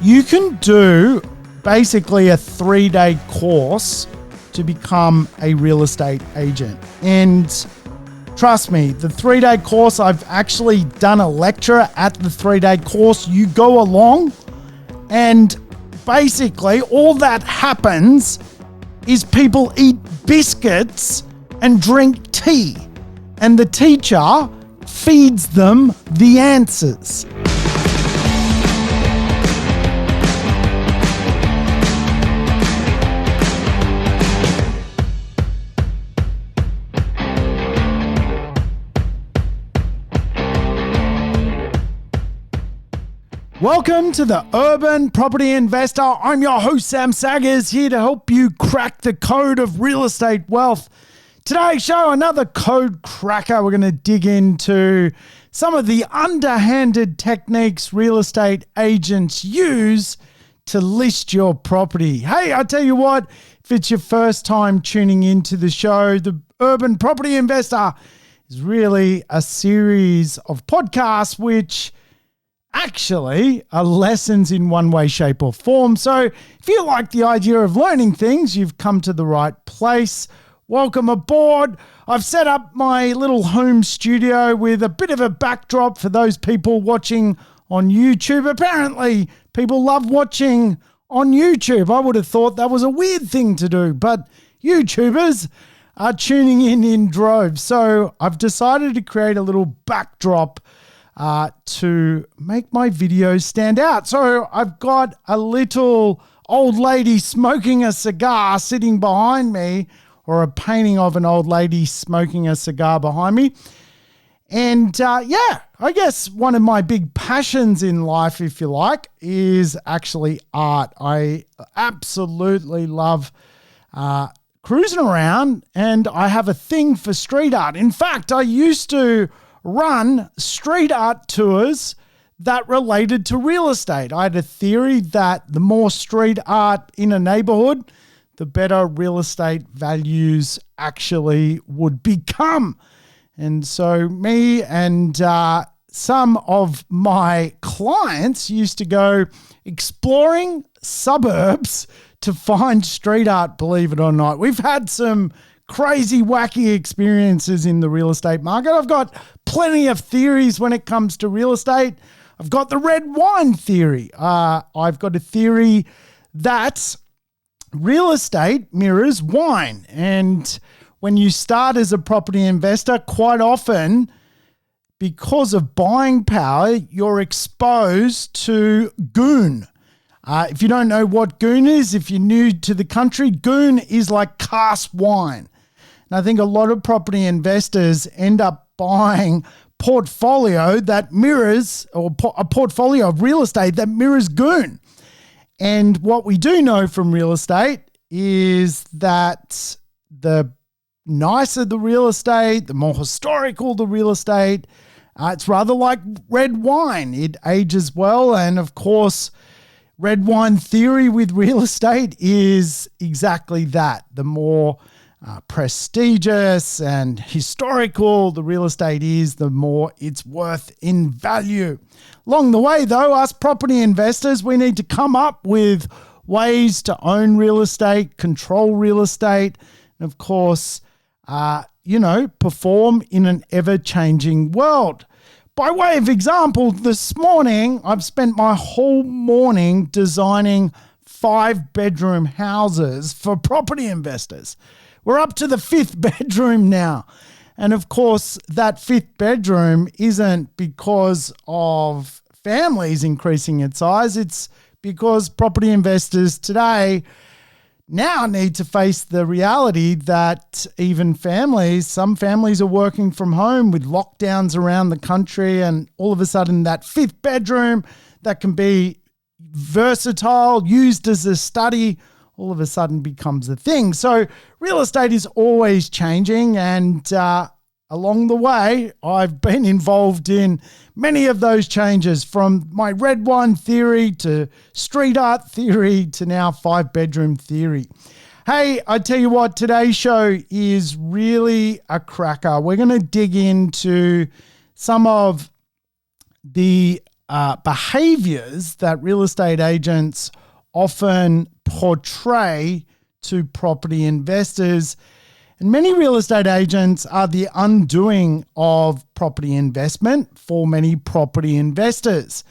You can do basically a 3-day course to become a real estate agent. And trust me, the 3-day course, I've actually done a lecture at the 3-day course. You go along and basically all that happens is people eat biscuits and drink tea. And the teacher feeds them the answers. Welcome to the Urban Property Investor. I'm your host, Sam Saggers, here to help you crack the code of real estate wealth. Today's show, another code cracker. We're going to dig into some of the underhanded techniques real estate agents use to list your property. Hey, I tell you what, if it's your first time tuning into the show, the Urban Property Investor is really a series of podcasts which actually are lessons in one way, shape or form. So if you like the idea of learning things, you've come to the right place. Welcome aboard. I've set up my little home studio with a bit of a backdrop for those people watching on YouTube. Apparently, people love watching on YouTube. I would have thought that was a weird thing to do, but YouTubers are tuning in droves. So I've decided to create a little backdrop to make my videos stand out. So I've got a little old lady smoking a cigar sitting behind me, or a painting of an old lady smoking a cigar behind me. And I guess one of my big passions in life, if you like, is actually art. I absolutely love cruising around, and I have a thing for street art. In fact, I used to run street art tours that related to real estate. I had a theory that the more street art in a neighborhood, the better real estate values actually would become. And so me and some of my clients used to go exploring suburbs to find street art, believe it or not. We've had some crazy, wacky experiences in the real estate market. I've got plenty of theories when it comes to real estate. I've got the red wine theory. I've got a theory that real estate mirrors wine. And when you start as a property investor, quite often, because of buying power, you're exposed to goon. If you don't know what goon is, if you're new to the country, goon is like cask wine. And I think a lot of property investors end up buying portfolio that mirrors, or a portfolio of real estate that mirrors goon. And what we do know from real estate is that the nicer the real estate, the more historical the real estate, it's rather like red wine. It ages well. And of course, red wine theory with real estate is exactly that. The more prestigious and historical the real estate is, the more it's worth in value. Along the way, though, us property investors, we need to come up with ways to own real estate, control real estate, and of course, perform in an ever-changing world. By way of example, this morning, I've spent my whole morning designing 5-bedroom houses for property investors. We're up to the 5th bedroom now. And of course, that 5th bedroom isn't because of families increasing its size. It's because property investors today now need to face the reality that even some families are working from home with lockdowns around the country, and all of a sudden that 5th bedroom that can be versatile, used as a study, all of a sudden becomes a thing. So real estate is always changing, and along the way, I've been involved in many of those changes, from my red wine theory to street art theory to now 5-bedroom theory. Hey, I tell you what, today's show is really a cracker. We're going to dig into some of the behaviors that real estate agents often portray to property investors. And many real estate agents are the undoing of property investment for many property investors.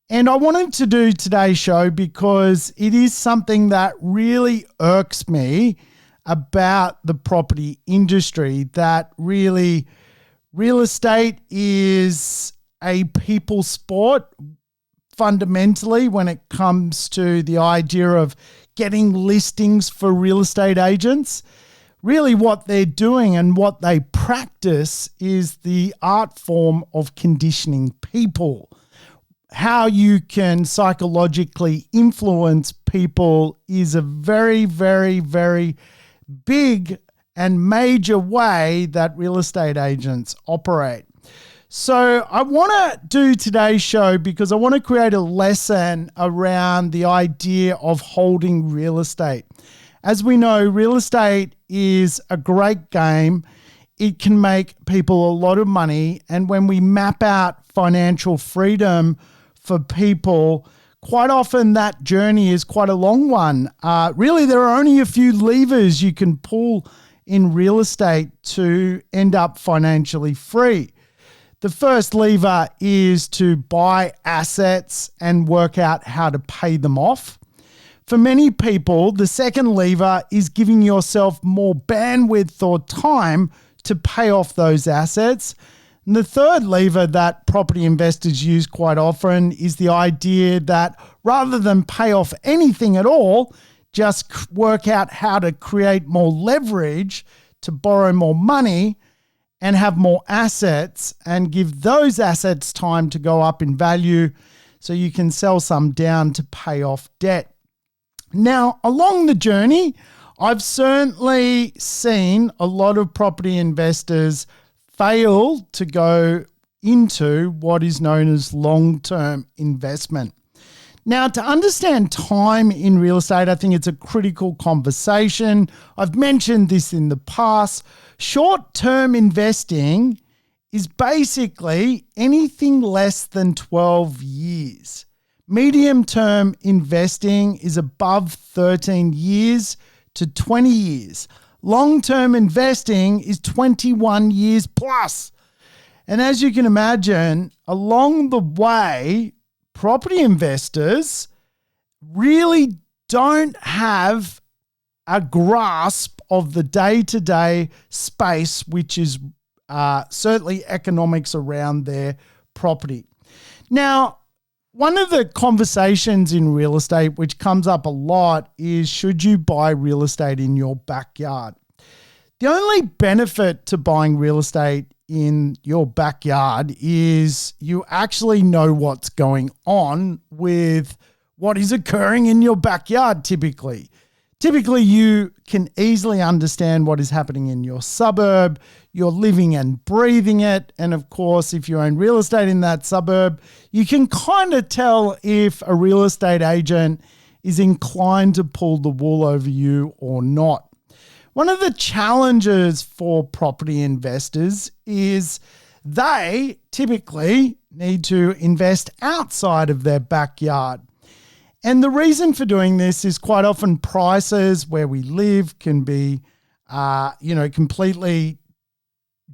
And I wanted to do today's show because it is something that really irks me about the property industry, that really real estate is a people sport fundamentally when it comes to the idea of getting listings for real estate agents. Really what they're doing and what they practice is the art form of conditioning people. How you can psychologically influence people is a very, very, very big and major way that real estate agents operate. So I want to do today's show because I want to create a lesson around the idea of holding real estate. As we know, real estate is a great game. It can make people a lot of money. And when we map out financial freedom for people, quite often that journey is quite a long one. Really, there are only a few levers you can pull in real estate to end up financially free. The first lever is to buy assets and work out how to pay them off. For many people, the second lever is giving yourself more bandwidth or time to pay off those assets. And the third lever that property investors use quite often is the idea that rather than pay off anything at all, just work out how to create more leverage to borrow more money and have more assets and give those assets time to go up in value so you can sell some down to pay off debt. Now, along the journey, I've certainly seen a lot of property investors fail to go into what is known as long-term investment. Now, to understand time in real estate, I think it's a critical conversation. I've mentioned this in the past. Short-term investing is basically anything less than 12 years. Medium-term investing is above 13 years to 20 years. Long-term investing is 21 years plus. And as you can imagine, along the way, property investors really don't have a grasp of the day-to-day space, which is certainly economics around their property. Now, one of the conversations in real estate which comes up a lot is, should you buy real estate in your backyard? The only benefit to buying real estate in your backyard is you actually know what's going on with what is occurring in your backyard typically. Typically, you can easily understand what is happening in your suburb. You're living and breathing it. And of course, if you own real estate in that suburb, you can kind of tell if a real estate agent is inclined to pull the wool over you or not. One of the challenges for property investors is they typically need to invest outside of their backyard. And the reason for doing this is quite often prices where we live can be, completely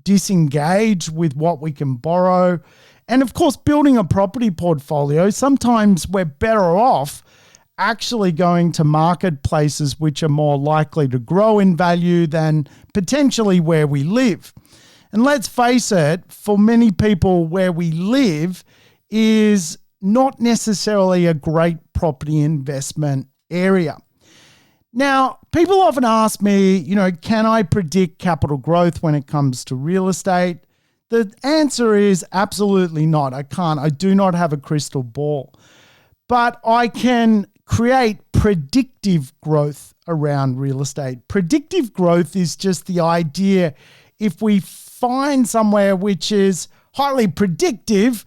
disengaged with what we can borrow. And of course, building a property portfolio, sometimes we're better off actually going to marketplaces which are more likely to grow in value than potentially where we live. And let's face it, for many people, where we live is not necessarily a great property investment area. Now, people often ask me, can I predict capital growth when it comes to real estate? The answer is absolutely not. I can't. I do not have a crystal ball. But I can create predictive growth around real estate. Predictive growth is just the idea, if we find somewhere which is highly predictive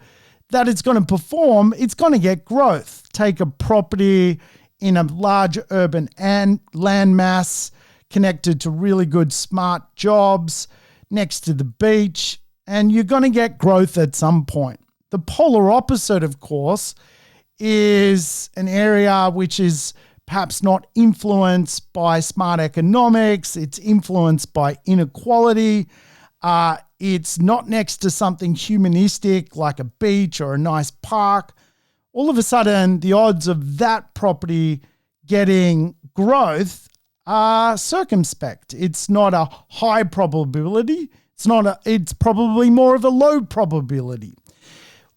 that it's going to perform, it's going to get growth. Take a property in a large urban landmass connected to really good smart jobs next to the beach, and you're going to get growth at some point. The polar opposite, of course, is an area which is perhaps not influenced by smart economics. It's influenced by inequality. It's not next to something humanistic like a beach or a nice park. All of a sudden, the odds of that property getting growth are circumspect. It's not a high probability. It's probably more of a low probability.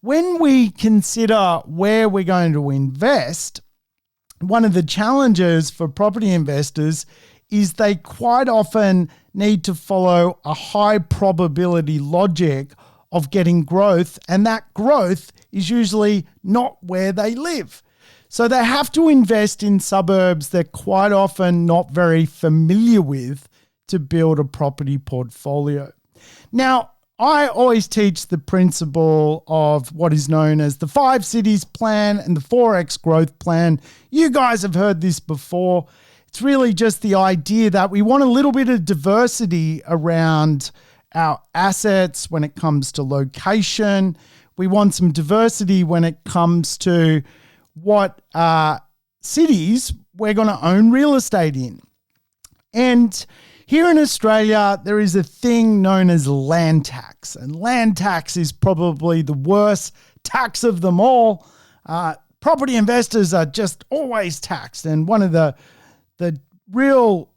When we consider where we're going to invest, one of the challenges for property investors is they quite often need to follow a high probability logic of getting growth, and that growth is usually not where they live. So they have to invest in suburbs they're quite often not very familiar with to build a property portfolio. Now, I always teach the principle of what is known as the 5 cities plan and the 4X growth plan. You guys have heard this before. It's really just the idea that we want a little bit of diversity around our assets when it comes to location. We want some diversity when it comes to what cities we're going to own real estate in. And here in Australia, there is a thing known as land tax. And land tax is probably the worst tax of them all. Property investors are just always taxed. And one of the real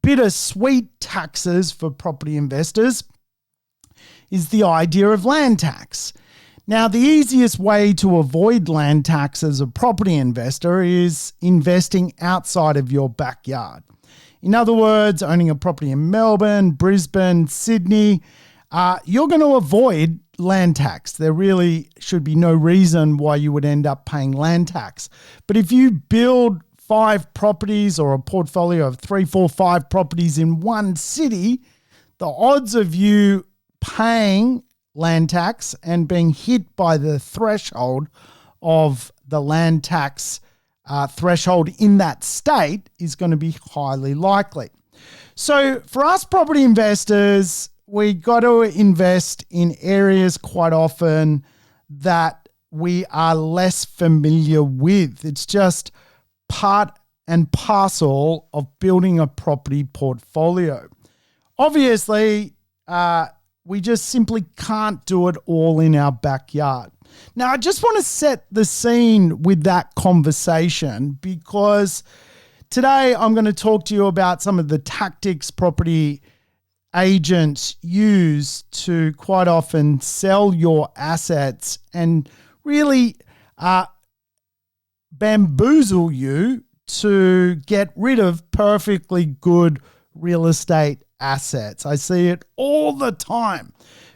bittersweet taxes for property investors is the idea of land tax. Now, the easiest way to avoid land tax as a property investor is investing outside of your backyard. In other words, owning a property in Melbourne, Brisbane, Sydney, you're going to avoid land tax. There really should be no reason why you would end up paying land tax. But if you build 5 properties or a portfolio of 3, 4, 5 properties in one city, the odds of you paying land tax and being hit by the threshold of the land tax threshold in that state is going to be highly likely. So for us property investors, we got to invest in areas quite often that we are less familiar with. It's just part and parcel of building a property portfolio. Obviously, we just simply can't do it all in our backyard. Now, I just want to set the scene with that conversation because today I'm going to talk to you about some of the tactics property agents use to quite often sell your assets and really bamboozle you to get rid of perfectly good real estate assets. I see it all the time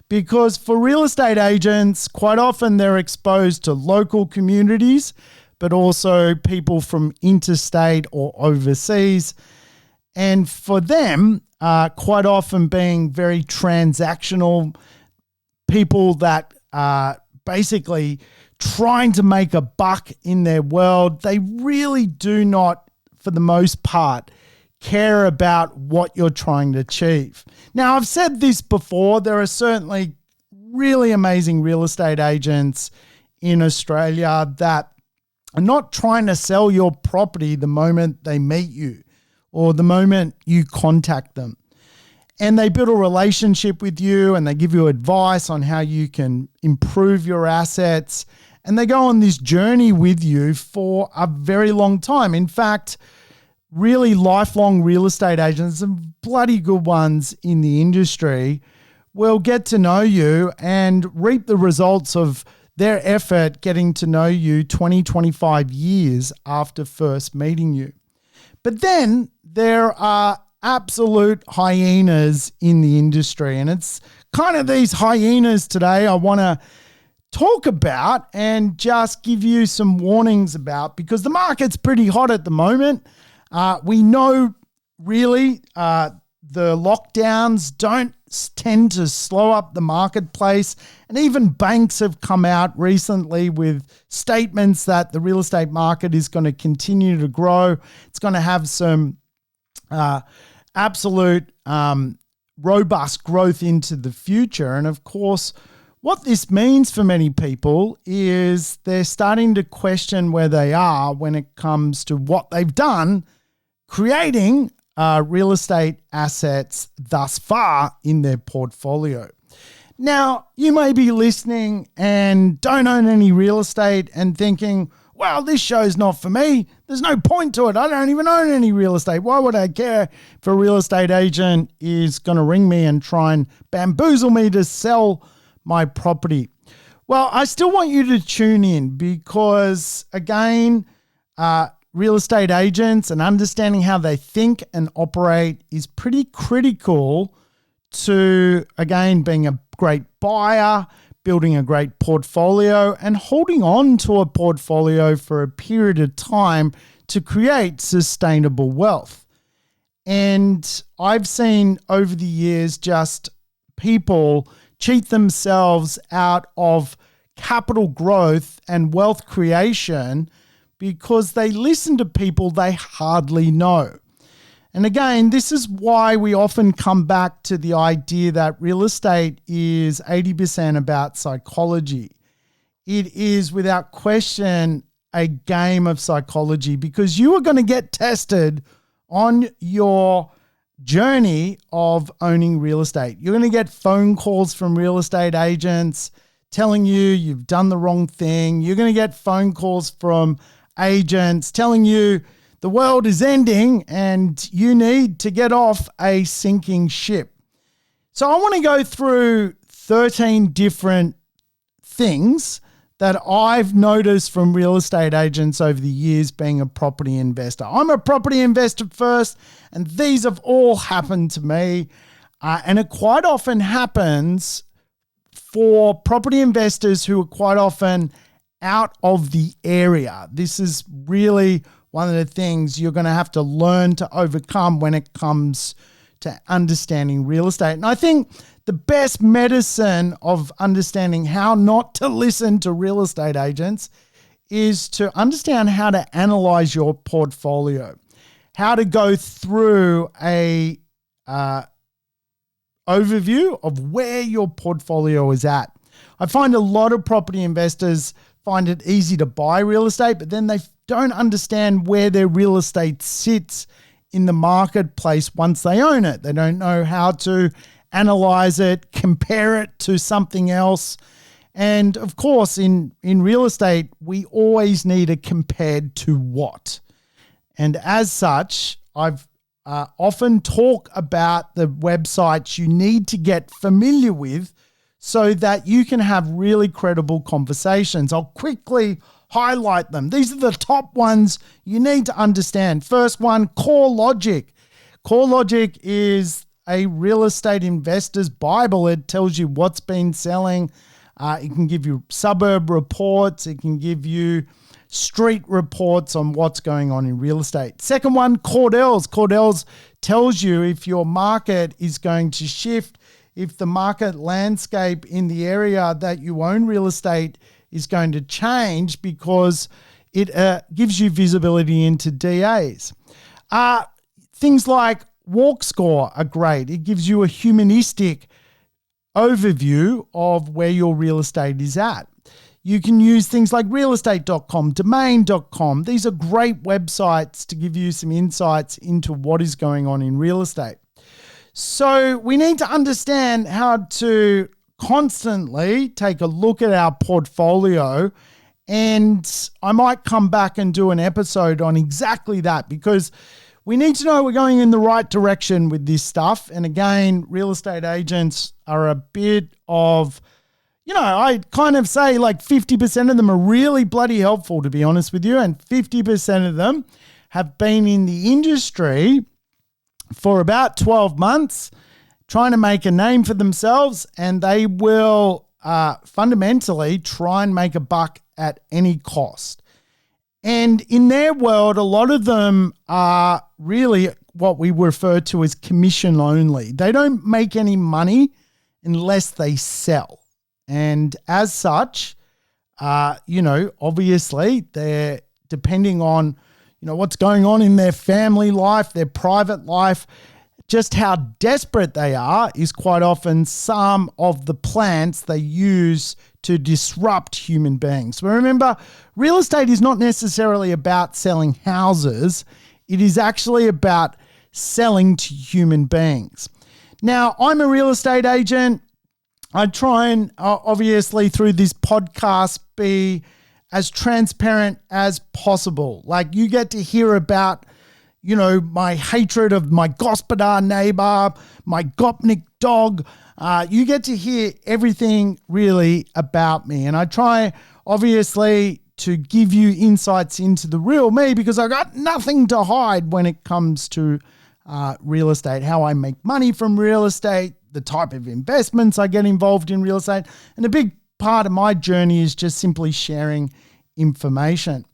because for real estate agents, quite often they're exposed to local communities, but also people from interstate or overseas. And for them, quite often being very transactional, people that are basically trying to make a buck in their world, they really do not, for the most part, care about what you're trying to achieve. Now, I've said this before, there are certainly really amazing real estate agents in Australia that are not trying to sell your property the moment they meet you or the moment you contact them. And they build a relationship with you and they give you advice on how you can improve your assets. And they go on this journey with you for a very long time. In fact, really lifelong real estate agents, some bloody good ones in the industry, will get to know you and reap the results of their effort getting to know you 20, 25 years after first meeting you. But then there are absolute hyenas in the industry, and it's kind of these hyenas today I want to talk about and just give you some warnings about, because the market's pretty hot at the moment. We know really the lockdowns don't tend to slow up the marketplace, and even banks have come out recently with statements that the real estate market is going to continue to grow. It's going to have some absolute robust growth into the future. And of course, What this means for many people is they're starting to question where they are when it comes to what they've done creating real estate assets thus far in their portfolio. Now, you may be listening and don't own any real estate and thinking, well, this show's not for me. There's no point to it. I don't even own any real estate. Why would I care if a real estate agent is going to ring me and try and bamboozle me to sell my property? Well, I still want you to tune in because, again, real estate agents and understanding how they think and operate is pretty critical to, again, being a great buyer, building a great portfolio, and holding on to a portfolio for a period of time to create sustainable wealth. And I've seen over the years just people cheat themselves out of capital growth and wealth creation because they listen to people they hardly know. And again, this is why we often come back to the idea that real estate is 80% about psychology. It is without question a game of psychology because you are going to get tested on your journey of owning real estate. You're going to get phone calls from real estate agents telling you you've done the wrong thing. You're going to get phone calls from agents telling you the world is ending and you need to get off a sinking ship. So I want to go through 13 different things that I've noticed from real estate agents over the years being a property investor. I'm a property investor first, and these have all happened to me. And it quite often happens for property investors who are quite often out of the area. This is really one of the things you're going to have to learn to overcome when it comes to understanding real estate. And I think the best medicine of understanding how not to listen to real estate agents is to understand how to analyze your portfolio, how to go through a overview of where your portfolio is at. I find a lot of property investors find it easy to buy real estate, but then they don't understand where their real estate sits in the marketplace once they own it. They don't know how to analyze it, compare it to something else. And of course, in real estate, we always need a compared to what. And as such, I've often talk about the websites you need to get familiar with so that you can have really credible conversations. I'll quickly highlight them. These are the top ones you need to understand. First one, CoreLogic. CoreLogic is a real estate investor's Bible. It tells you what's been selling. It can give you suburb reports. It can give you street reports on what's going on in real estate. Second one, Cordell's. Cordell's tells you if your market is going to shift, if the market landscape in the area that you own real estate is going to change because it gives you visibility into DAs. Things like Walk Score are great. It gives you a humanistic overview of where your real estate is at. You can use things like realestate.com, domain.com. These are great websites to give you some insights into what is going on in real estate. So we need to understand how to constantly take a look at our portfolio, and I might come back and do an episode on exactly that because we need to know we're going in the right direction with this stuff. And again, real estate agents are a bit of, I kind of say like 50% of them are really bloody helpful, to be honest with you, and 50% of them have been in the industry for about 12 months trying to make a name for themselves, and they will fundamentally try and make a buck at any cost. And in their world, a lot of them are really what we refer to as commission only. They don't make any money unless they sell. And as such, obviously they're depending on, what's going on in their family life, their private life, just how desperate they are is quite often some of the plants they use to disrupt human beings. But remember, real estate is not necessarily about selling houses. It is actually about selling to human beings. Now, I'm a real estate agent. I try and obviously through this podcast be as transparent as possible. Like you get to hear about, my hatred of my gospodar neighbor, my Gopnik dog. You get to hear everything really about me. And I try obviously to give you insights into the real me because I got nothing to hide when it comes to real estate, how I make money from real estate, the type of investments I get involved in real estate. And a big part of my journey is just simply sharing information.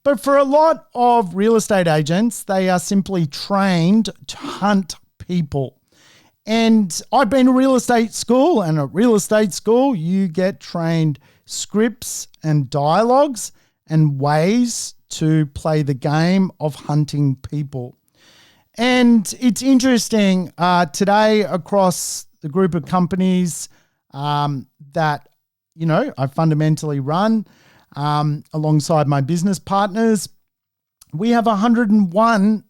But for a lot of real estate agents, they are simply trained to hunt people. And I've been to real estate school, and at real estate school, you get trained scripts and dialogues and ways to play the game of hunting people. And it's interesting today across the group of companies that, I fundamentally run alongside my business partners, we have 101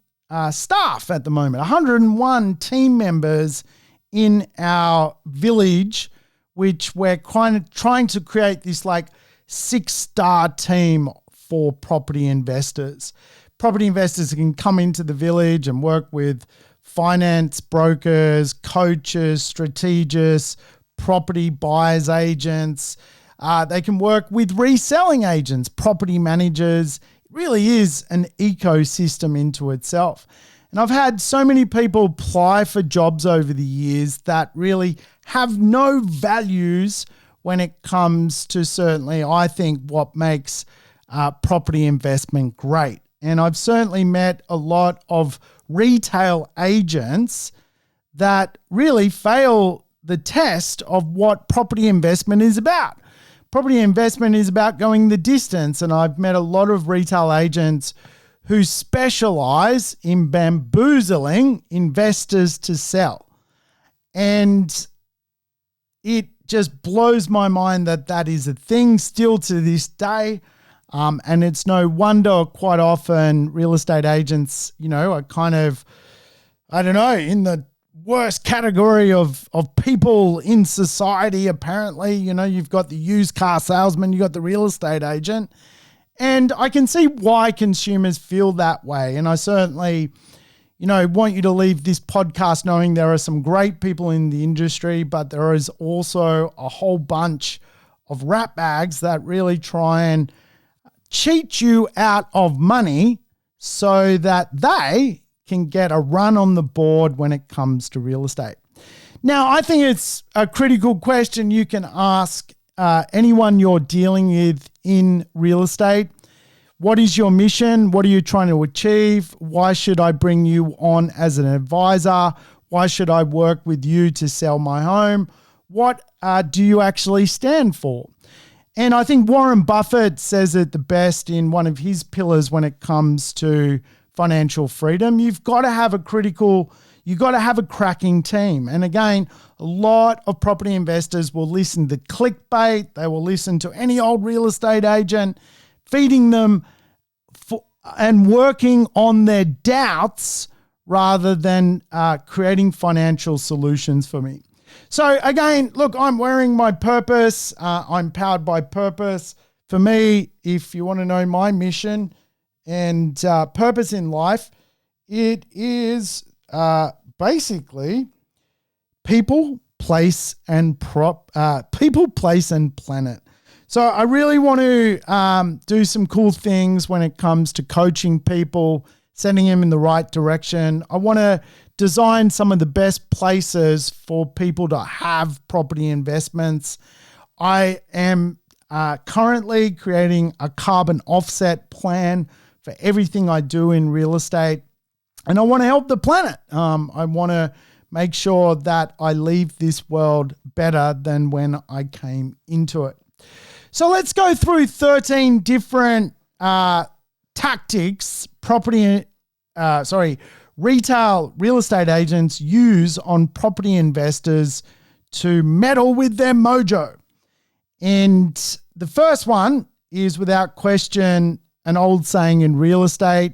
staff at the moment, 101 team members in our village, which we're kind of trying to create this 6-star team for property investors. Property investors can come into the village and work with finance brokers, coaches, strategists, property buyers agents. They can work with reselling agents, property managers. It really is an ecosystem into itself. And I've had so many people apply for jobs over the years that really have no values when it comes to certainly, I think, what makes property investment great. And I've certainly met a lot of retail agents that really fail the test of what property investment is about. Property investment is about going the distance. And I've met a lot of retail agents who specialize in bamboozling investors to sell. And it just blows my mind that that is a thing still to this day. And it's no wonder quite often real estate agents, are kind of, in the worst category of people in society, apparently. You've got the used car salesman, you've got the real estate agent. And I can see why consumers feel that way. And I certainly, want you to leave this podcast knowing there are some great people in the industry, but there is also a whole bunch of rat bags that really try and cheat you out of money so that they can get a run on the board when it comes to real estate. Now, I think it's a critical question you can ask anyone you're dealing with in real estate. What is your mission? What are you trying to achieve? Why should I bring you on as an advisor? Why should I work with you to sell my home? What do you actually stand for? And I think Warren Buffett says it the best in one of his pillars when it comes to financial freedom. You've got to have a cracking team. And again, a lot of property investors will listen to clickbait. They will listen to any old real estate agent feeding them and working on their doubts rather than creating financial solutions for me. So again, look, I'm wearing my purpose. I'm powered by purpose. For me, if you want to know my mission and purpose in life, it is basically people, place, and planet. So I really want to do some cool things when it comes to coaching people, sending them in the right direction. I want to design some of the best places for people to have property investments. I am currently creating a carbon offset plan for everything I do in real estate. And I want to help the planet. I want to make sure that I leave this world better than when I came into it. So let's go through 13 different tactics, retail real estate agents use on property investors to meddle with their mojo. And the first one is, without question, an old saying in real estate: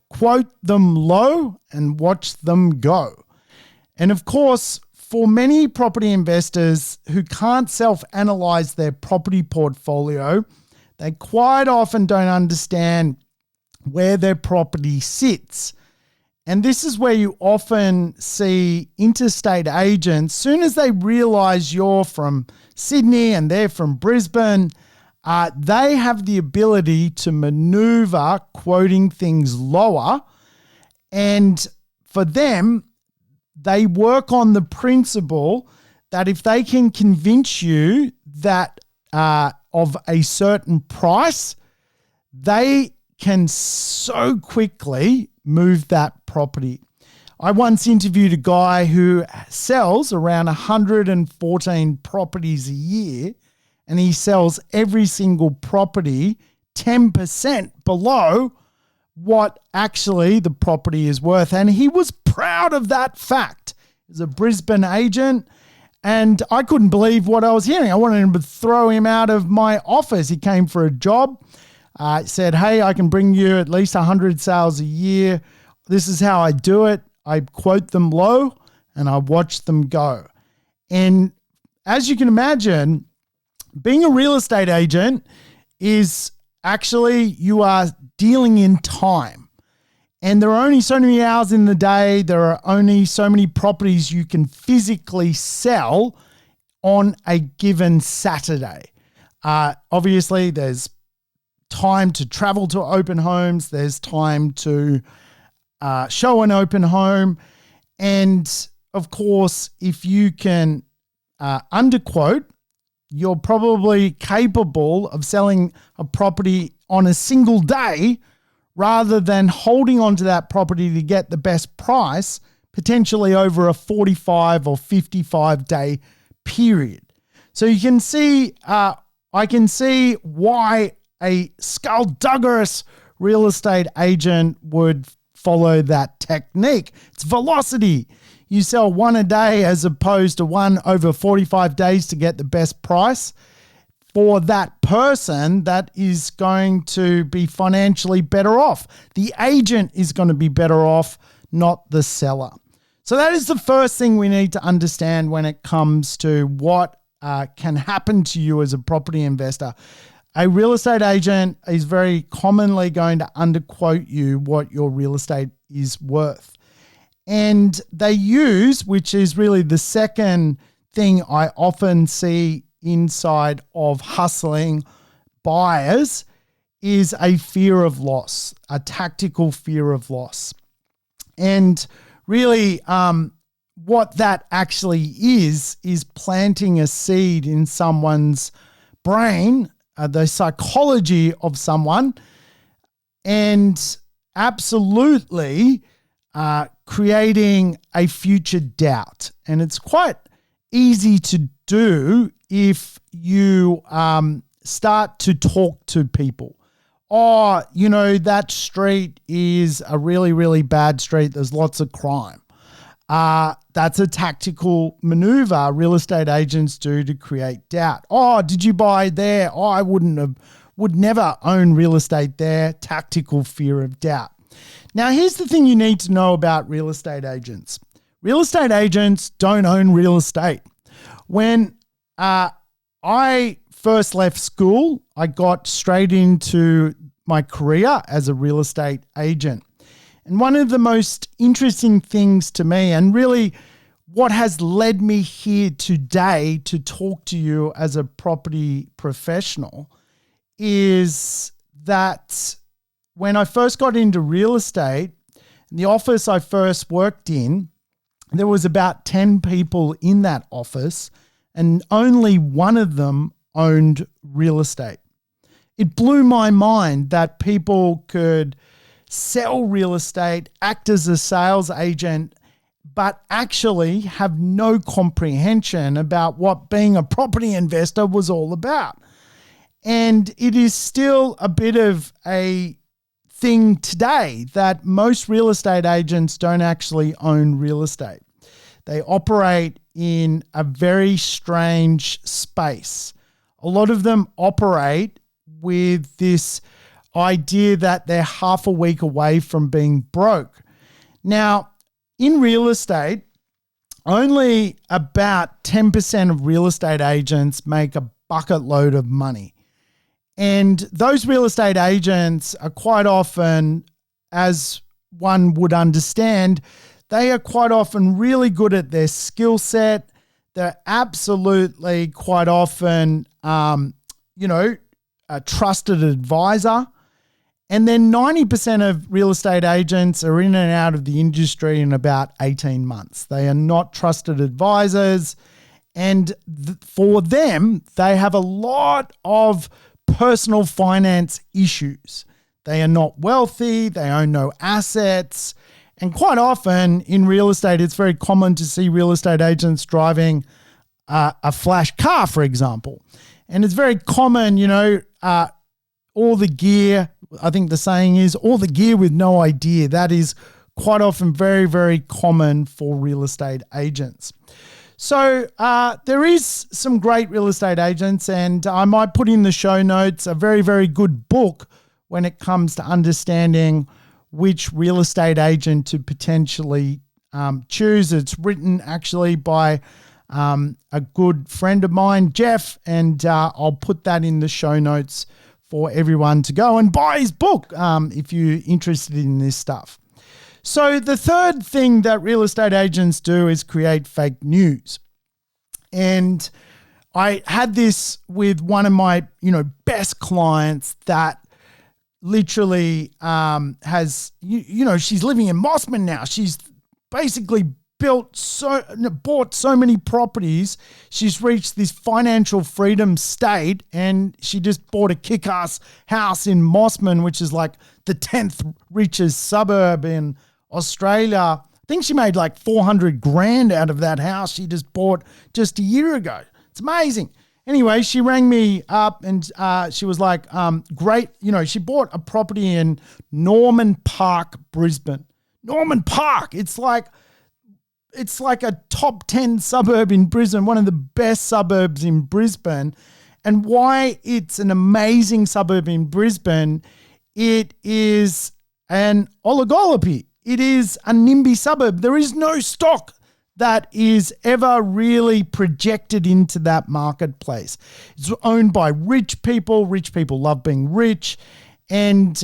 quote them low and watch them go. And of course, for many property investors who can't self-analyze their property portfolio, they quite often don't understand where their property sits. And this is where you often see interstate agents, soon as they realize you're from Sydney and they're from Brisbane, they have the ability to maneuver quoting things lower. And for them, they work on the principle that if they can convince you that of a certain price, they can so quickly move that property. I once interviewed a guy who sells around 114 properties a year, and he sells every single property 10% below what actually the property is worth. And he was proud of that fact. He's a Brisbane agent, and I couldn't believe what I was hearing. I wanted to throw him out of my office. He came for a job. Said, hey, I can bring you at least 100 sales a year. This is how I do it. I quote them low and I watch them go. And as you can imagine, being a real estate agent is actually, you are dealing in time. And there are only so many hours in the day. There are only so many properties you can physically sell on a given Saturday. Obviously, there's time to travel to open homes. There's time to show an open home. And of course, if you can underquote, you're probably capable of selling a property on a single day rather than holding onto that property to get the best price, potentially over a 45 or 55 day period. So you can see, I can see why a skullduggerous real estate agent would follow that technique. It's velocity. You sell one a day as opposed to one over 45 days to get the best price. For that person, that is going to be financially better off. The agent is going to be better off, not the seller. So that is the first thing we need to understand when it comes to what can happen to you as a property investor. A real estate agent is very commonly going to underquote you what your real estate is worth. And they use, which is really the second thing I often see inside of hustling buyers, is a fear of loss, a tactical fear of loss. And really what that actually is planting a seed in someone's brain, the psychology of someone, and absolutely creating a future doubt. And it's quite easy to do if you start to talk to people. Oh, you know, that street is a really, really bad street. There's lots of crime. That's a tactical maneuver real estate agents do to create doubt. Oh, did you buy there? Oh, I would never own real estate there. Tactical fear of doubt. Now, here's the thing you need to know about real estate agents. Real estate agents don't own real estate. When I first left school, I got straight into my career as a real estate agent. And one of the most interesting things to me, and really what has led me here today to talk to you as a property professional, is that when I first got into real estate, the office I first worked in, there was about 10 people in that office, and only one of them owned real estate. It blew my mind that people could sell real estate, act as a sales agent, but actually have no comprehension about what being a property investor was all about. And it is still a bit of a thing today that most real estate agents don't actually own real estate. They operate in a very strange space. A lot of them operate with this idea that they're half a week away from being broke. Now, in real estate, only about 10% of real estate agents make a bucket load of money. And those real estate agents are quite often, as one would understand, they are quite often really good at their skill set. They're absolutely quite often, a trusted advisor. And then 90% of real estate agents are in and out of the industry in about 18 months. They are not trusted advisors. And for them, they have a lot of personal finance issues. They are not wealthy. They own no assets. And quite often in real estate, it's very common to see real estate agents driving a flash car, for example. And it's very common, all the gear, I think the saying is, all the gear with no idea. That is quite often very, very common for real estate agents. So there is some great real estate agents, and I might put in the show notes a very, very good book when it comes to understanding which real estate agent to potentially choose. It's written actually by a good friend of mine, Geoff, and I'll put that in the show notes for everyone to go and buy his book if you're interested in this stuff. So the third thing that real estate agents do is create fake news. And I had this with one of my, best clients that literally has, she's living in Mossman now. She's basically bought so many properties. She's reached this financial freedom state, and she just bought a kick-ass house in Mossman, which is like the 10th richest suburb in Australia. I think she made like 400 grand out of that house she just bought just a year ago. It's amazing. Anyway, she rang me up and she was like, great. She bought a property in Norman Park, Brisbane. Norman Park. It's like a top 10 suburb in Brisbane, one of the best suburbs in Brisbane. And why it's an amazing suburb in Brisbane, it is an oligopoly. It is a NIMBY suburb. There is no stock that is ever really projected into that marketplace. It's owned by rich people. Rich people love being rich. And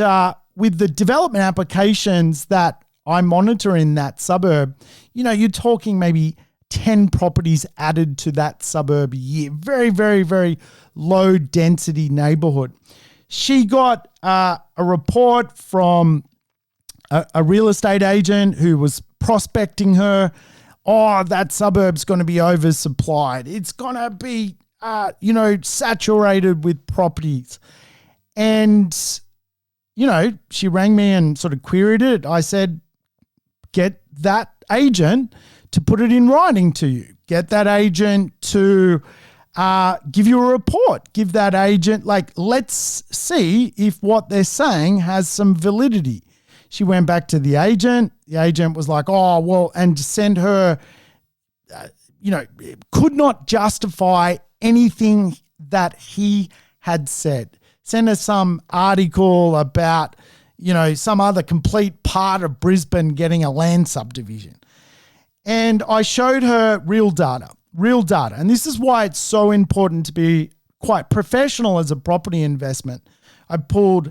with the development applications that I monitor in that suburb, you're talking maybe 10 properties added to that suburb a year. Very, very, very low density neighborhood. She got a report from a real estate agent who was prospecting her. Oh, that suburb's going to be oversupplied. It's going to be, saturated with properties. And, she rang me and sort of queried it. I said, get that agent to put it in writing to you. Get that agent to give you a report. Give that agent, let's see if what they're saying has some validity. She went back to the agent. The agent was like, oh, well, and sent her, could not justify anything that he had said. Sent her some article about, some other complete part of Brisbane getting a land subdivision. And I showed her real data. And this is why it's so important to be quite professional as a property investment. I pulled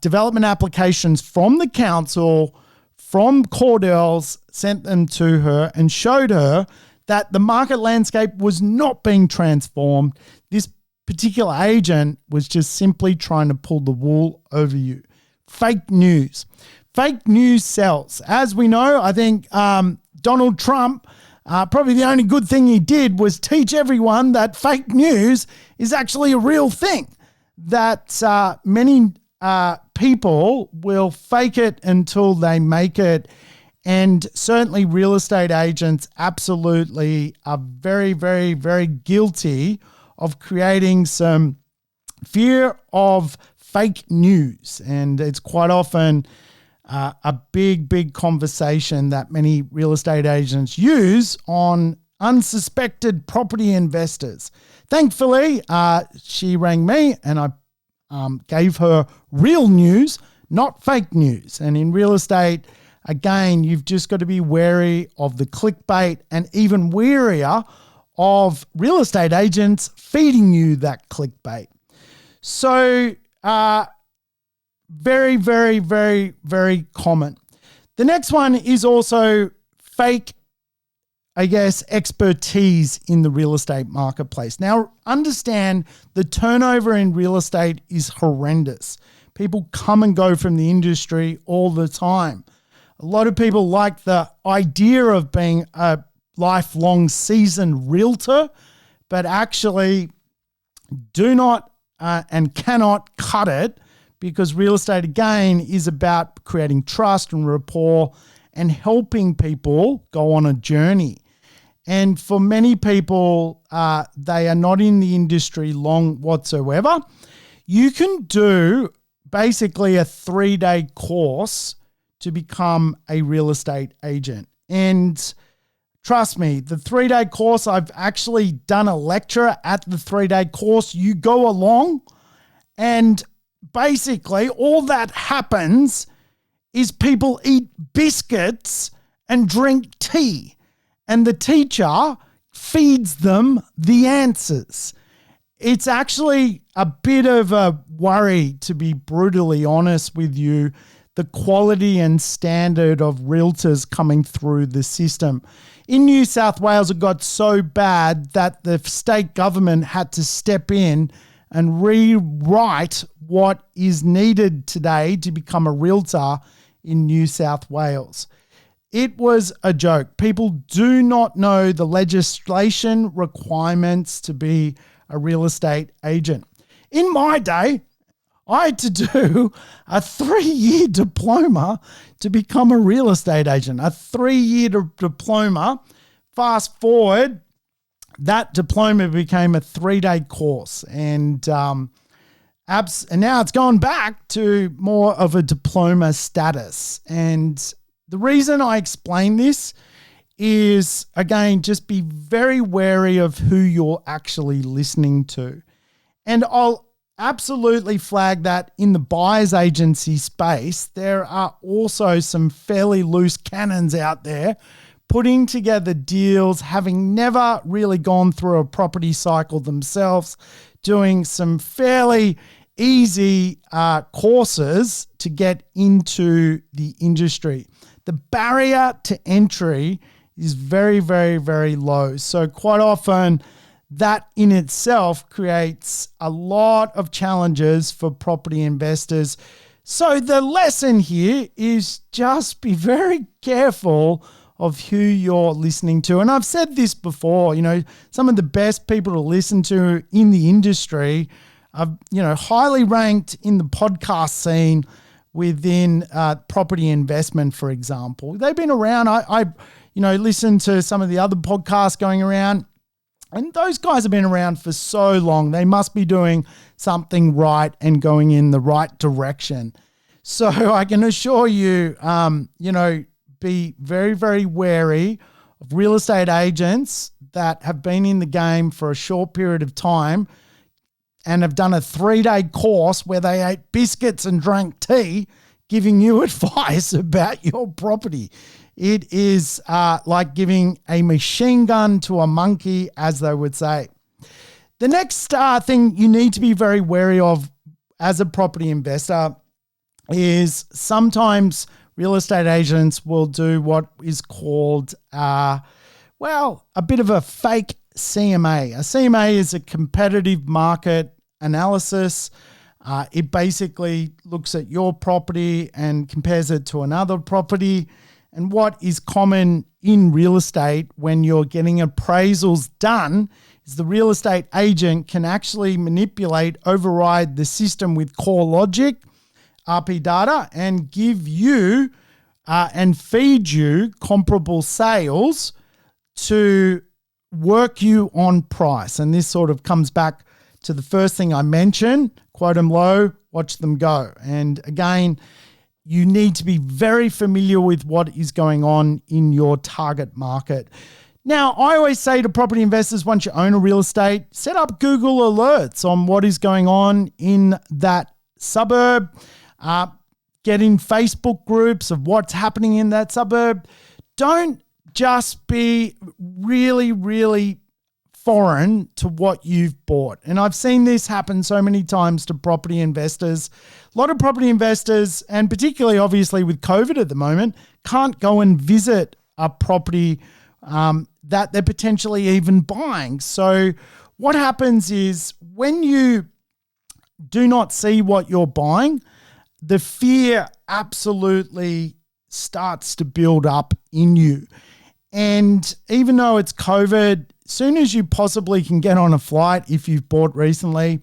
development applications from the council, from Cordell's, sent them to her and showed her that the market landscape was not being transformed. This particular agent was just simply trying to pull the wool over you. Fake news. Fake news sells. As we know, I think Donald Trump, probably the only good thing he did was teach everyone that fake news is actually a real thing, that many people will fake it until they make it. And certainly real estate agents absolutely are very, very, very guilty of creating some fear of fake news. And it's quite often a big conversation that many real estate agents use on unsuspected property investors. Thankfully, she rang me and I gave her real news, not fake news. And in real estate, again, you've just got to be wary of the clickbait and even warier of real estate agents feeding you that clickbait. So very, very, very, very common. The next one is also fake, I guess, expertise in the real estate marketplace. Now, understand the turnover in real estate is horrendous. People come and go from the industry all the time. A lot of people like the idea of being a lifelong seasoned realtor, but actually do not and cannot cut it, because real estate, again, is about creating trust and rapport and helping people go on a journey. And for many people, they are not in the industry long whatsoever. You can do basically a 3-day course to become a real estate agent. And trust me, the 3-day course, I've actually done a lecture at the 3-day course. You go along and basically all that happens is people eat biscuits and drink tea, and the teacher feeds them the answers. It's actually a bit of a worry, to be brutally honest with you, the quality and standard of realtors coming through the system. In New South Wales, it got so bad that the state government had to step in and rewrite what is needed today to become a realtor in New South Wales. It was a joke. People do not know the legislation requirements to be a real estate agent. In my day, I had to do a 3-year diploma to become a real estate agent. A 3-year diploma. Fast forward, that diploma became a 3-day course, and now it's gone back to more of a diploma status. And the reason I explain this is, again, just be very wary of who you're actually listening to. And I'll absolutely flag that in the buyer's agency space, there are also some fairly loose cannons out there putting together deals, having never really gone through a property cycle themselves, doing some fairly easy courses to get into the industry. The barrier to entry is very, very, very low. So quite often that in itself creates a lot of challenges for property investors. So the lesson here is just be very careful of who you're listening to. And I've said this before, some of the best people to listen to in the industry are, highly ranked in the podcast scene within property investment, for example. They've been around. I listen to some of the other podcasts going around, and those guys have been around for so long. They must be doing something right and going in the right direction. So I can assure you, be very, very wary of real estate agents that have been in the game for a short period of time and have done a 3-day course where they ate biscuits and drank tea, giving you advice about your property. It is like giving a machine gun to a monkey, as they would say. The next thing you need to be very wary of as a property investor is sometimes real estate agents will do what is called, a bit of a fake CMA. A CMA is a competitive market analysis. It basically looks at your property and compares it to another property. And what is common in real estate when you're getting appraisals done is the real estate agent can actually manipulate, override the system with core logic, RP data, and give you and feed you comparable sales to work you on price. And this sort of comes back to the first thing I mentioned, quote them low, watch them go. And again, you need to be very familiar with what is going on in your target market. Now, I always say to property investors, once you own a real estate, set up Google alerts on what is going on in that suburb. Get in Facebook groups of what's happening in that suburb. Don't just be really, really foreign to what you've bought. And I've seen this happen so many times to property investors. A lot of property investors, and particularly obviously with COVID at the moment, can't go and visit a property that they're potentially even buying. So what happens is when you do not see what you're buying, the fear absolutely starts to build up in you. And even though it's COVID, soon as you possibly can get on a flight, if you've bought recently,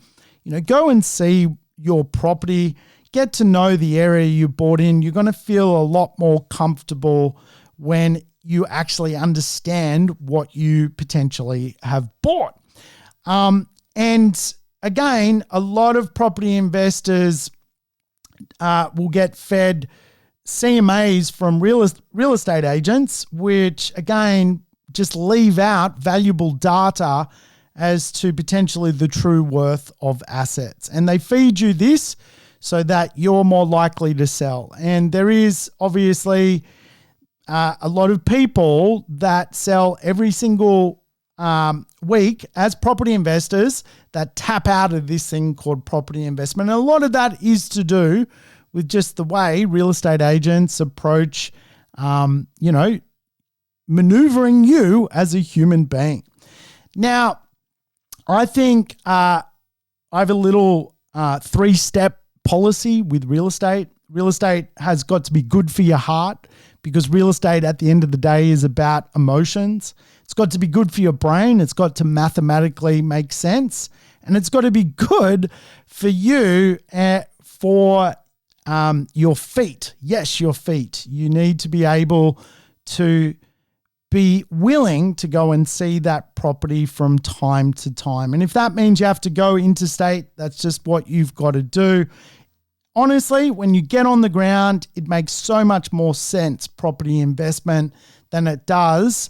go and see your property, get to know the area you bought in. You're going to feel a lot more comfortable when you actually understand what you potentially have bought. And again, a lot of property investors will get fed CMAs from real estate agents, which again, just leave out valuable data as to potentially the true worth of assets. And they feed you this so that you're more likely to sell. And there is obviously a lot of people that sell every single week as property investors that tap out of this thing called property investment. And a lot of that is to do with just the way real estate agents approach, maneuvering you as a human being. Now, I think I have a little 3-step policy with real estate. Real estate has got to be good for your heart because real estate at the end of the day is about emotions. It's got to be good for your brain. It's got to mathematically make sense. And it's got to be good for you for your feet. Yes, your feet. You need to be able to be willing to go and see that property from time to time. And if that means you have to go interstate, that's just what you've got to do. Honestly, when you get on the ground, it makes so much more sense, property investment, than it does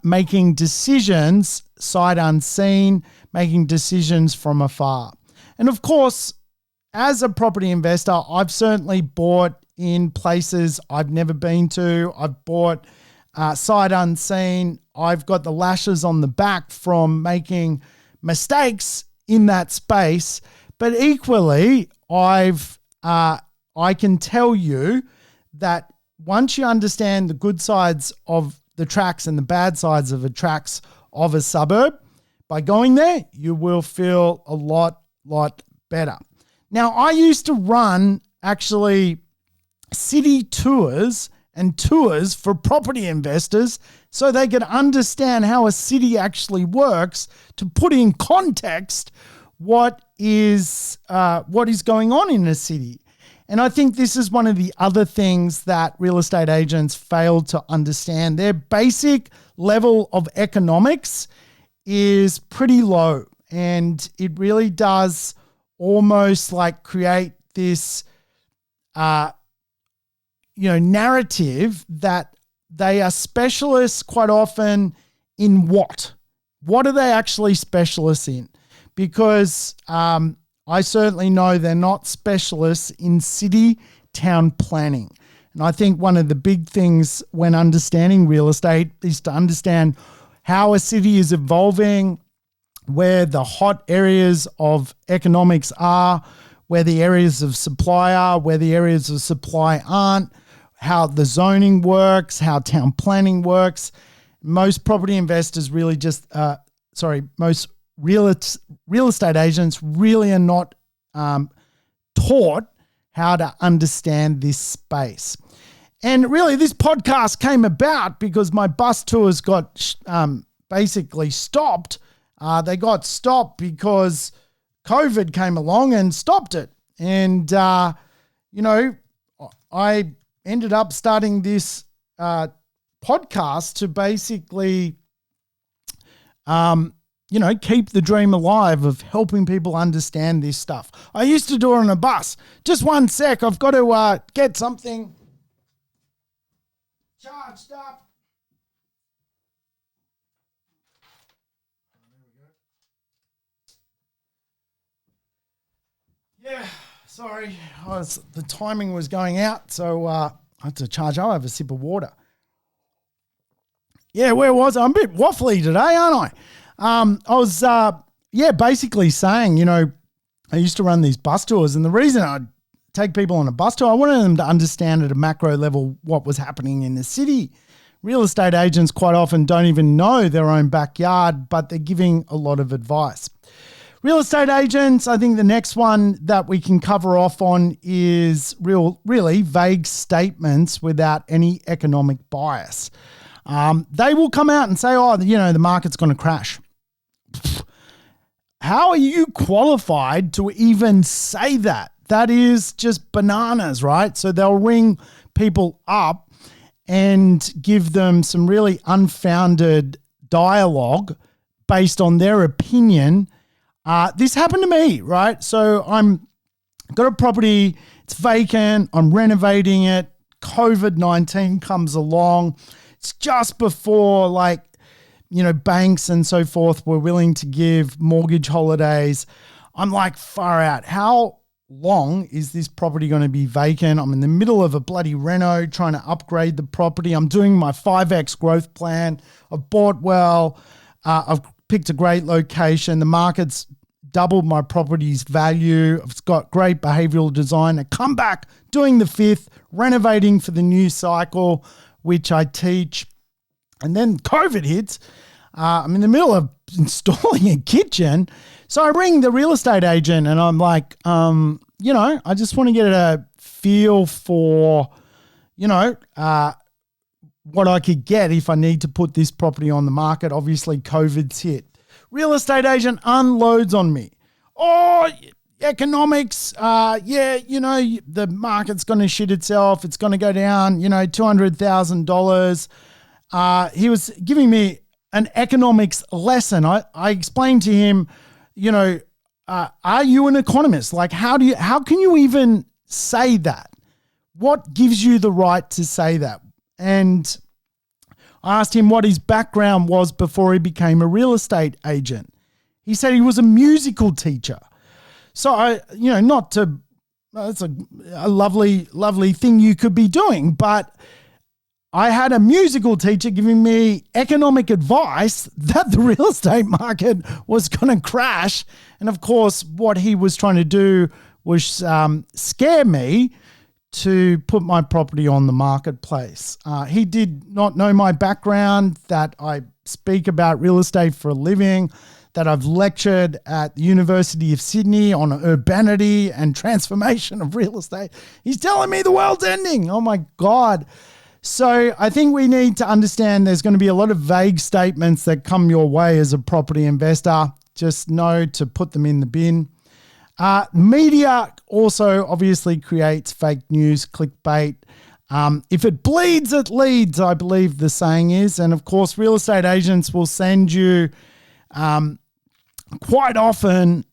making decisions sight unseen, making decisions from afar. And of course, as a property investor, I've certainly bought in places I've never been to. I've bought sight unseen. I've got the lashes on the back from making mistakes in that space. But equally, I can tell you that once you understand the good sides of the tracks and the bad sides of the tracks of a suburb, by going there, you will feel a lot better. Now, I used to run actually city tours and tours for property investors so they could understand how a city actually works, to put in context what is going on in a city. And I think this is one of the other things that real estate agents fail to understand. Their basic level of economics is pretty low, and it really does almost like create this narrative that they are specialists quite often in what? What are they actually specialists in? Because I certainly know they're not specialists in city town planning. And I think one of the big things when understanding real estate is to understand how a city is evolving, where the hot areas of economics are, where the areas of supply are, where the areas of supply aren't, how the zoning works, how town planning works. Most property investors really just, most real estate agents really are not taught how to understand this space. And really this podcast came about because my bus tours got basically stopped. They got stopped because COVID came along and stopped it. And, I ended up starting this podcast to basically keep the dream alive of helping people understand this stuff. I used to do it on a bus. Just one sec. I've got to get something charged up. Yeah, sorry. The timing was going out, so I had to charge. I'll have a sip of water. Yeah, where was I? I'm a bit waffly today, aren't I? I was, basically saying, I used to run these bus tours, and the reason I'd take people on a bus tour, I wanted them to understand at a macro level what was happening in the city. Real estate agents quite often don't even know their own backyard, but they're giving a lot of advice. Real estate agents, I think the next one that we can cover off on is really vague statements without any economic bias. They will come out and say, the market's going to crash. How are you qualified to even say that? That is just bananas, right? So they'll ring people up and give them some really unfounded dialogue based on their opinion. This happened to me, right? So got a property, it's vacant, I'm renovating it, COVID-19 comes along. It's just before banks and so forth were willing to give mortgage holidays. I'm like, far out. How long is this property going to be vacant? I'm in the middle of a bloody reno trying to upgrade the property. I'm doing my 5X growth plan. I've bought well. I've picked a great location. The market's doubled my property's value. It's got great behavioral design. I come back doing the fifth, renovating for the new cycle, which I teach. And then COVID hits. I'm in the middle of installing a kitchen. So I ring the real estate agent and I'm like, I just want to get a feel for, what I could get if I need to put this property on the market. Obviously, COVID's hit. Real estate agent unloads on me. Oh, economics, the market's going to shit itself. It's going to go down, $200,000. He was giving me an economics lesson. I explained to him, are you an economist? Like, how can you even say that? What gives you the right to say that? And I asked him what his background was before he became a real estate agent. He said he was a musical teacher. So it's a lovely, lovely thing you could be doing, but I had a musical teacher giving me economic advice that the real estate market was going to crash. And of course, what he was trying to do was scare me to put my property on the marketplace. He did not know my background, that I speak about real estate for a living, that I've lectured at the University of Sydney on urbanity and transformation of real estate. He's telling me the world's ending. Oh my God. So I think we need to understand there's going to be a lot of vague statements that come your way as a property investor. Just know to put them in the bin. Media also obviously creates fake news, clickbait. If it bleeds, it leads, I believe the saying is. And of course, real estate agents will send you quite often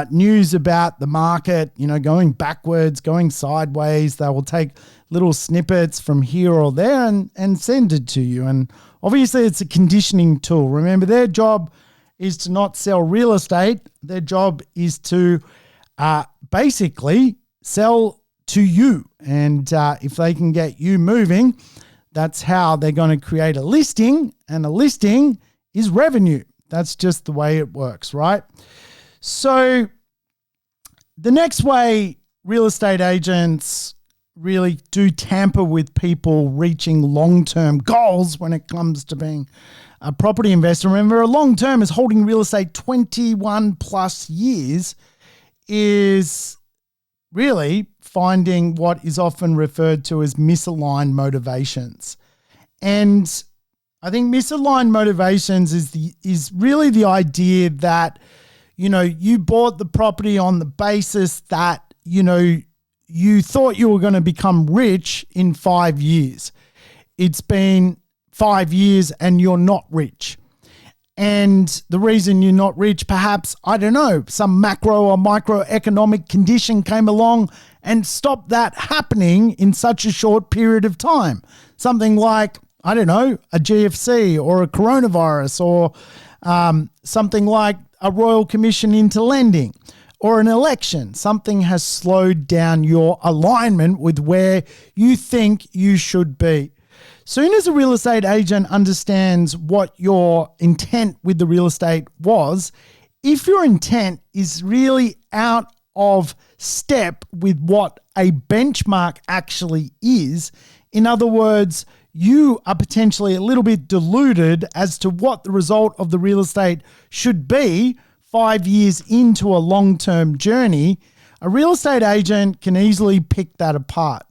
news about the market, going backwards, going sideways. They will take little snippets from here or there and send it to you. And obviously it's a conditioning tool. Remember, their job is to not sell real estate. Their job is to basically sell to you. And if they can get you moving, that's how they're going to create a listing. And a listing is revenue. That's just the way it works, right? So the next way real estate agents really do tamper with people reaching long-term goals when it comes to being a property investor. Remember, a long-term is holding real estate 21 plus years, is really finding what is often referred to as misaligned motivations. And I think misaligned motivations is really the idea that, you bought the property on the basis that, you thought you were going to become rich in 5 years. It's been 5 years and you're not rich. And the reason you're not rich, perhaps, I don't know, some macro or microeconomic condition came along and stopped that happening in such a short period of time. Something like, I don't know, a GFC or a coronavirus or something like a royal commission into lending or an election. Something has slowed down your alignment with where you think you should be. Soon as a real estate agent understands what your intent with the real estate was, if your intent is really out of step with what a benchmark actually is, in other words, you are potentially a little bit deluded as to what the result of the real estate should be 5 years into a long-term journey, a real estate agent can easily pick that apart.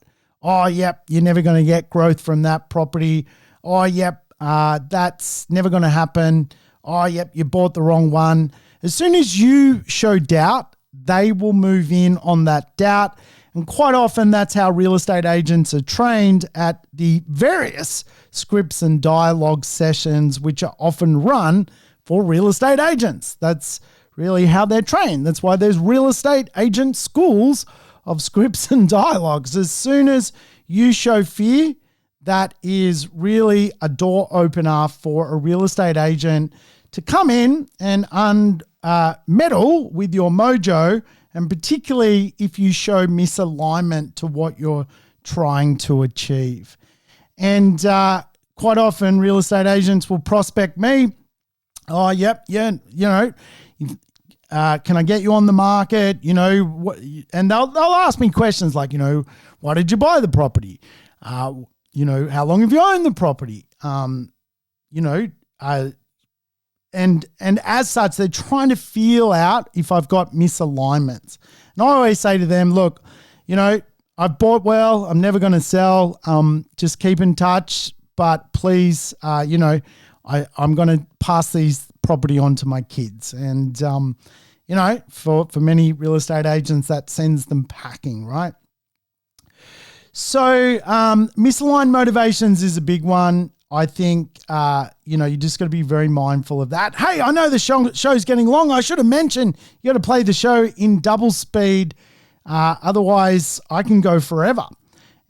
Oh, yep, you're never going to get growth from that property. Oh, yep, that's never going to happen. Oh, yep, you bought the wrong one. As soon as you show doubt, they will move in on that doubt. And quite often that's how real estate agents are trained at the various scripts and dialogue sessions, which are often run for real estate agents. That's really how they're trained. That's why there's real estate agent schools of scripts and dialogues. As soon as you show fear, that is really a door opener for a real estate agent to come in and meddle with your mojo, and particularly if you show misalignment to what you're trying to achieve. And quite often real estate agents will prospect me. Oh, yep, yeah, you know, can I get you on the market? You know, what, and they'll ask me questions like, you know, why did you buy the property? You know, how long have you owned the property? You know, and as such, they're trying to feel out if I've got misalignments. And I always say to them, look, you know, I've bought well, I'm never going to sell. Just keep in touch, but please, you know, I'm going to pass these property on to my kids. And, you know, for many real estate agents, that sends them packing, right? So misaligned motivations is a big one. I think, you know, you just got to be very mindful of that. Hey, I know the show's getting long. I should have mentioned you got to play the show in double speed. Otherwise, I can go forever.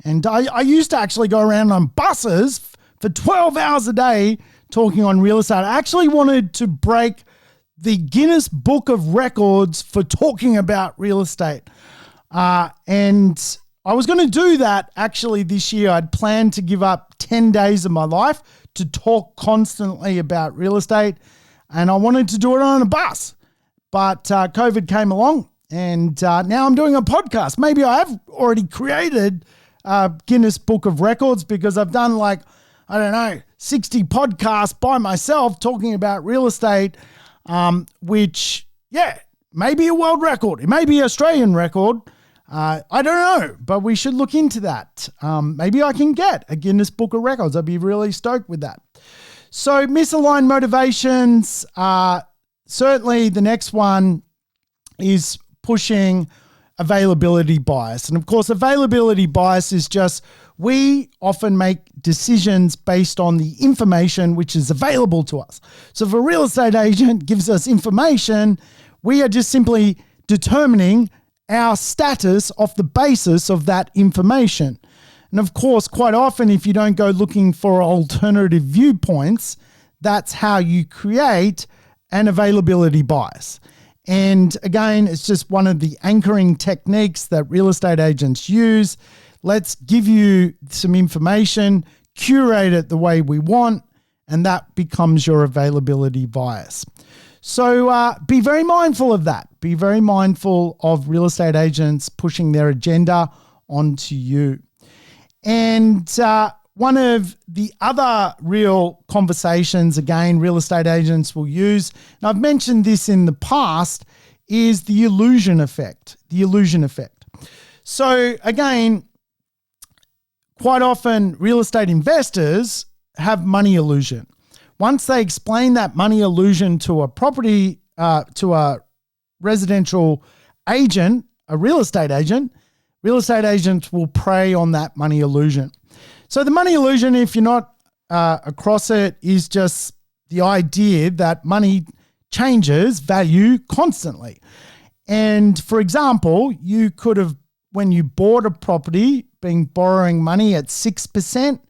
And I used to actually go around on buses for 12 hours a day talking on real estate. I actually wanted to break the Guinness Book of Records for talking about real estate. And I was going to do that actually this year. I'd planned to give up 10 days of my life to talk constantly about real estate. And I wanted to do it on a bus. But COVID came along and now I'm doing a podcast. Maybe I have already created Guinness Book of Records because I've done like, I don't know, 60 podcasts by myself talking about real estate, which, yeah, may be a world record. It may be an Australian record. I don't know, but we should look into that. Maybe I can get a Guinness Book of Records. I'd be really stoked with that. So misaligned motivations, certainly the next one is pushing availability bias. And of course, availability bias is just we often make decisions based on the information which is available to us. So if a real estate agent gives us information, we are just simply determining our status off the basis of that information. And of course, quite often, if you don't go looking for alternative viewpoints, that's how you create an availability bias. And again, it's just one of the anchoring techniques that real estate agents use. Let's give you some information, curate it the way we want, and that becomes your availability bias. So be very mindful of that. Be very mindful of real estate agents pushing their agenda onto you. And one of the other real conversations, again, real estate agents will use, and I've mentioned this in the past, is the illusion effect. The illusion effect. So again, quite often real estate investors have money illusion. Once they explain that money illusion to a property, to a residential agent, a real estate agents will prey on that money illusion. So the money illusion, if you're not across it, is just the idea that money changes value constantly. And for example, you could have, when you bought a property, been borrowing money at 6%,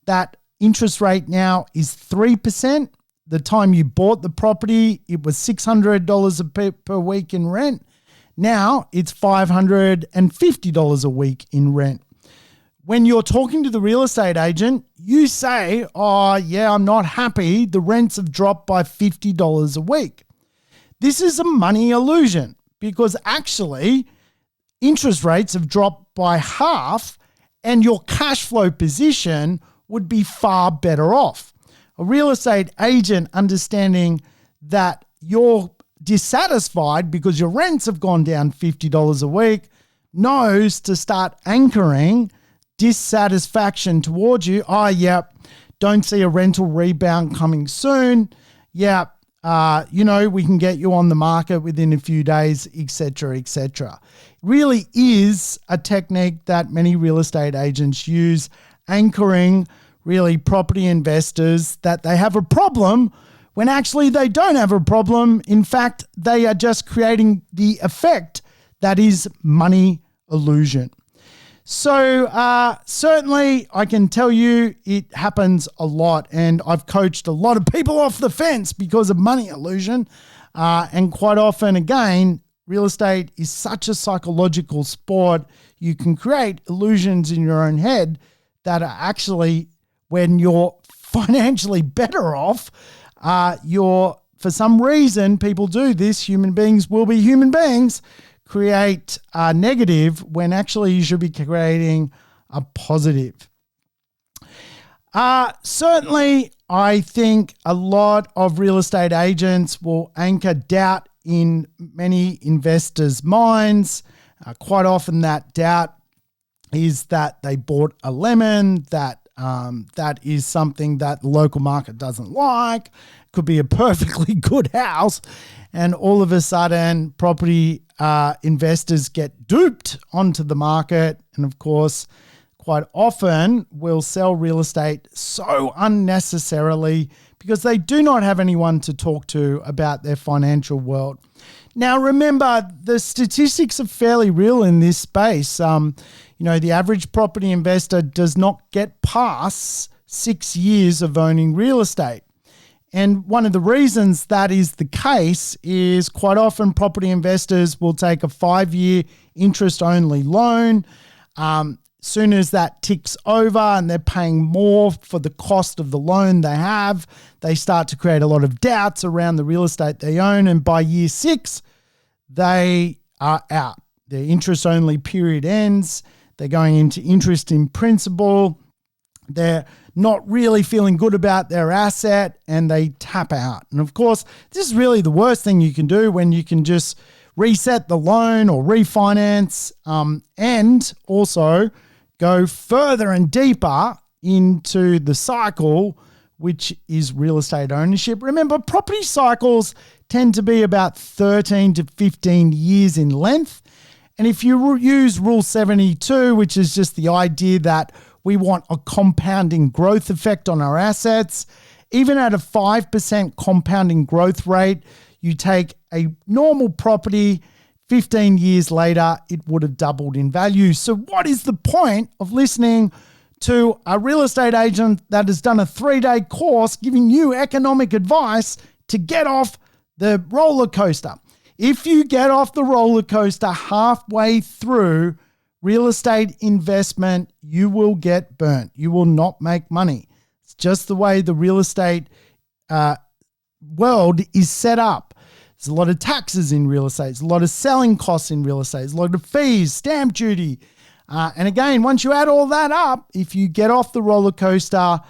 that interest rate now is 3%. The time you bought the property, it was $600 per week in rent. Now it's $550 a week in rent. When you're talking to the real estate agent, you say, oh yeah, I'm not happy. The rents have dropped by $50 a week. This is a money illusion because actually interest rates have dropped by half and your cash flow position would be far better off. A real estate agent understanding that you're dissatisfied because your rents have gone down $50 a week knows to start anchoring dissatisfaction towards you. Oh, yeah, don't see a rental rebound coming soon. Yeah, we can get you on the market within a few days, etc., etc. Really is a technique that many real estate agents use, anchoring really property investors that they have a problem when actually they don't have a problem. In fact, they are just creating the effect that is money illusion. So certainly I can tell you it happens a lot, and I've coached a lot of people off the fence because of money illusion. And quite often, again, real estate is such a psychological sport. You can create illusions in your own head that are actually, when you're financially better off, for some reason, people do this, human beings will be human beings, create a negative when actually you should be creating a positive. Certainly, I think a lot of real estate agents will anchor doubt in many investors' minds. Quite often that doubt is that they bought a lemon, that is something that the local market doesn't like. Could be a perfectly good house, and all of a sudden property investors get duped onto the market, and of course quite often will sell real estate so unnecessarily because they do not have anyone to talk to about their financial world. Now remember, the statistics are fairly real in this space. The average property investor does not get past 6 years of owning real estate. And one of the reasons that is the case is quite often property investors will take a 5-year interest-only loan. Soon as that ticks over and they're paying more for the cost of the loan they have, they start to create a lot of doubts around the real estate they own. And by year 6, they are out. Their interest-only period ends. They're going into interest in principal. They're not really feeling good about their asset and they tap out. And of course, this is really the worst thing you can do when you can just reset the loan or refinance, and also go further and deeper into the cycle, which is real estate ownership. Remember, property cycles tend to be about 13 to 15 years in length. And if you use Rule 72, which is just the idea that we want a compounding growth effect on our assets, even at a 5% compounding growth rate, you take a normal property, 15 years later, it would have doubled in value. So what is the point of listening to a real estate agent that has done a 3-day course giving you economic advice to get off the roller coaster? If you get off the roller coaster halfway through real estate investment, you will get burnt. You will not make money. It's just the way the real estate world is set up. There's a lot of taxes in real estate. There's a lot of selling costs in real estate. There's a lot of fees, stamp duty. And again, once you add all that up, if you get off the roller coaster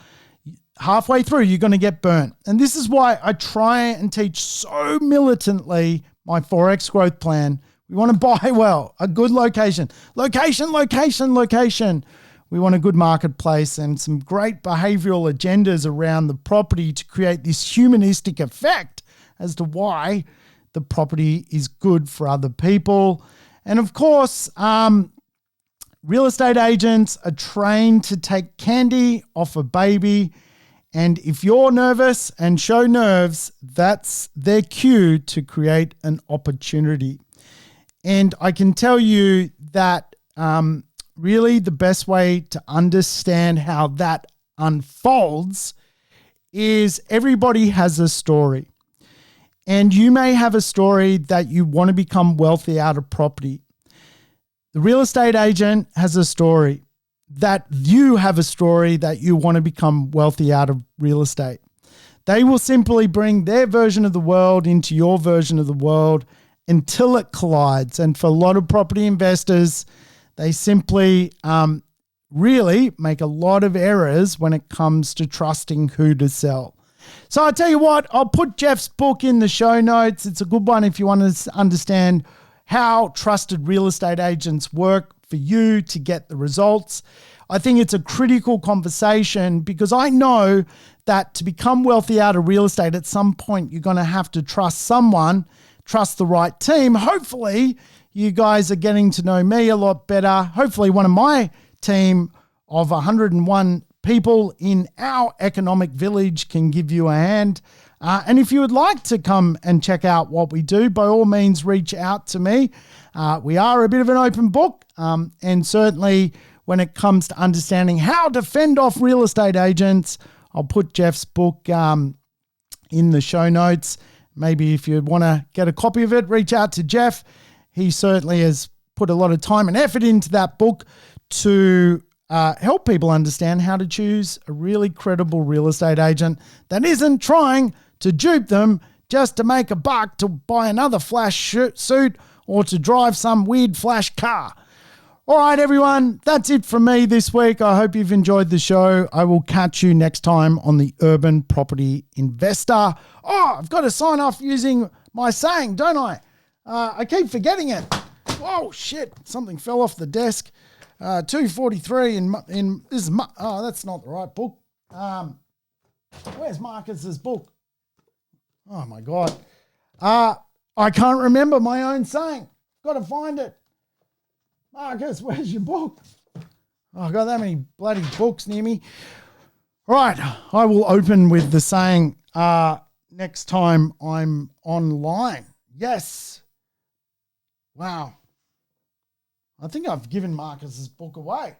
halfway through, you're going to get burnt. And this is why I try and teach so militantly my Forex growth plan. We want to buy well, a good location. Location. We want a good marketplace and some great behavioral agendas around the property to create this humanistic effect as to why the property is good for other people. And of course, real estate agents are trained to take candy off a baby And if you're nervous and show nerves, that's their cue to create an opportunity. And I can tell you that really the best way to understand how that unfolds is everybody has a story. And you may have a story that you want to become wealthy out of property. The real estate agent has a story that you have a story that you want to become wealthy out of real estate. They will simply bring their version of the world into your version of the world until it collides. And for a lot of property investors, they simply really make a lot of errors when it comes to trusting who to sell. So I tell you what, I'll put Geoff's book in the show notes. It's a good one if you want to understand how trusted real estate agents work for you to get the results. I think it's a critical conversation because I know that to become wealthy out of real estate, at some point you're going to have to trust someone, trust the right team. Hopefully you guys are getting to know me a lot better. Hopefully one of my team of 101 people in our economic village can give you a hand. And if you would like to come and check out what we do, by all means, reach out to me. We are a bit of an open book. And certainly when it comes to understanding how to fend off real estate agents, I'll put Geoff's book in the show notes. Maybe if you want to get a copy of it, reach out to Geoff. He certainly has put a lot of time and effort into that book to help people understand how to choose a really credible real estate agent that isn't trying to dupe them just to make a buck, to buy another flash suit or to drive some weird flash car. All right, everyone, that's it from me this week. I hope you've enjoyed the show. I will catch you next time on the Urban Property Investor. Oh, I've got to sign off using my saying, don't I? I keep forgetting it. Oh, shit, something fell off the desk. 243 in this is that's not the right book. Where's Marcus's book? Oh my God. I can't remember my own saying. Got to find it. Marcus, where's your book? Oh, I've got that many bloody books near me. All right, I will open with the saying next time I'm online. Yes. Wow. I think I've given Marcus's book away.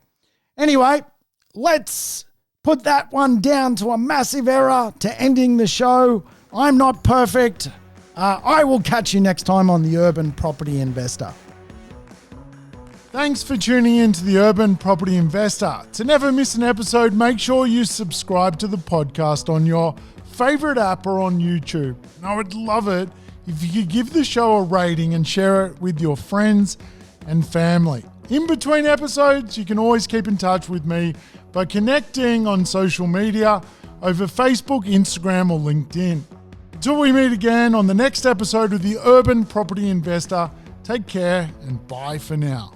Anyway, let's put that one down to a massive error to ending the show. I'm not perfect. I will catch you next time on the Urban Property Investor. Thanks for tuning in to the Urban Property Investor. To never miss an episode, make sure you subscribe to the podcast on your favorite app or on YouTube. And I would love it if you could give the show a rating and share it with your friends and family. In between episodes, you can always keep in touch with me by connecting on social media over Facebook, Instagram, or LinkedIn. Until we meet again on the next episode of the Urban Property Investor, take care and bye for now.